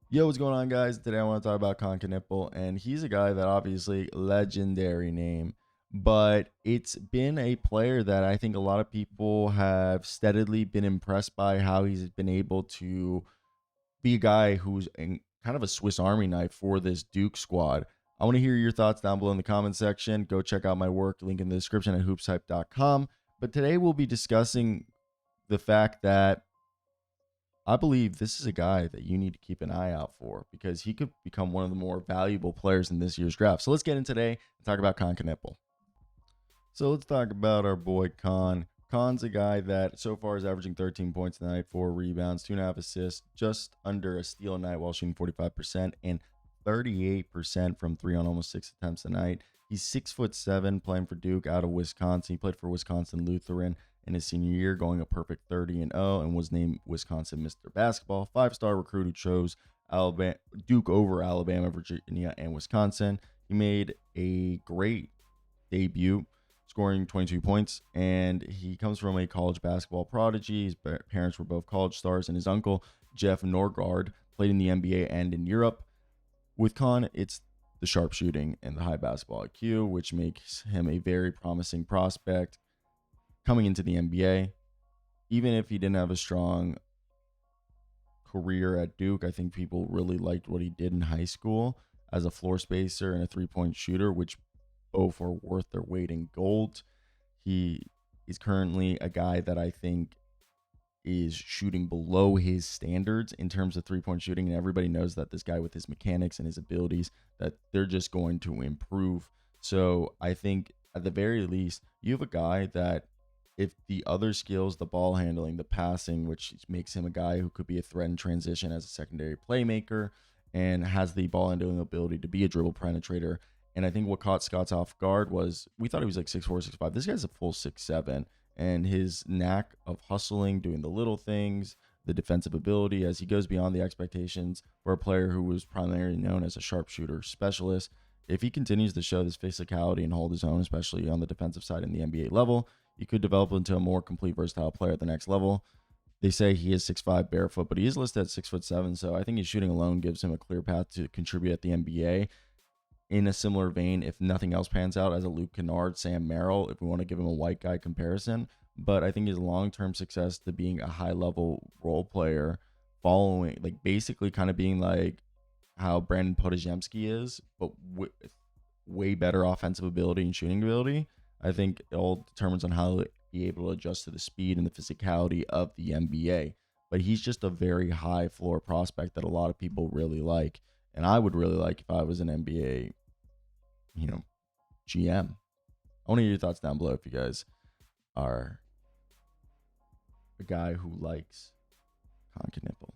Yo, what's going on, guys? Today I want to talk about Kon Knueppel, and he's a guy that obviously legendary name, but it's been a player that I think a lot of people have steadily been impressed by how he's been able to be a guy who's kind of a Swiss Army knife for this Duke squad. I want to hear your thoughts down below in the comment section. Go check out my work, link in the description at hoopshype.com. But today we'll be discussing the fact that I believe this is a guy that you need to keep an eye out for because he could become one of the more valuable players in this year's draft. So let's get in today and talk about Kon Knueppel. So let's talk about our boy Kon. Kon's a guy that so far is averaging 13 points a night, 4 rebounds, 2.5 assists, just under a steal a night while shooting 45% and 38% from three on almost 6 attempts a night. He's 6'7", playing for Duke out of Wisconsin. He played for Wisconsin Lutheran in his senior year, going a perfect 30-0, and was named Wisconsin Mr. Basketball. 5-star recruit who chose Duke over Alabama, Virginia, and Wisconsin. He made a great debut, scoring 22 points, and he comes from a college basketball prodigy. His parents were both college stars, and his uncle, Jeff Norgard, played in the NBA and in Europe. With Kon, it's the sharpshooting and the high basketball IQ, which makes him a very promising prospect coming into the NBA. Even if he didn't have a strong career at Duke, I think people really liked what he did in high school as a floor spacer and a three-point shooter, which both are worth their weight in gold. He is currently a guy that I think is shooting below his standards in terms of three-point shooting, and everybody knows that this guy with his mechanics and his abilities, that they're just going to improve. So I think at the very least, you have a guy that if the other skills, the ball handling, the passing, which makes him a guy who could be a threat in transition as a secondary playmaker and has the ball handling ability to be a dribble penetrator. And I think what caught Scott off guard was we thought he was like 6'4", 6'5". This guy's a full 6'7", and his knack of hustling, doing the little things, the defensive ability as he goes beyond the expectations for a player who was primarily known as a sharpshooter specialist. If he continues to show this physicality and hold his own, especially on the defensive side in the NBA level, he could develop into a more complete, versatile player at the next level. They say he is 6'5" barefoot, but he is listed at 6'7", so I think his shooting alone gives him a clear path to contribute at the NBA. In a similar vein, if nothing else pans out, as a Luke Kennard, Sam Merrill, if we want to give him a white guy comparison. But I think his long-term success to being a high-level role player, following, like basically kind of being like how Brandon Podajemski is, but with way better offensive ability and shooting ability. I think it all determines on how he'll be able to adjust to the speed and the physicality of the NBA. But he's just a very high floor prospect that a lot of people really like. And I would really like if I was an NBA, GM. I want to hear your thoughts down below if you guys are a guy who likes Kon Knueppel.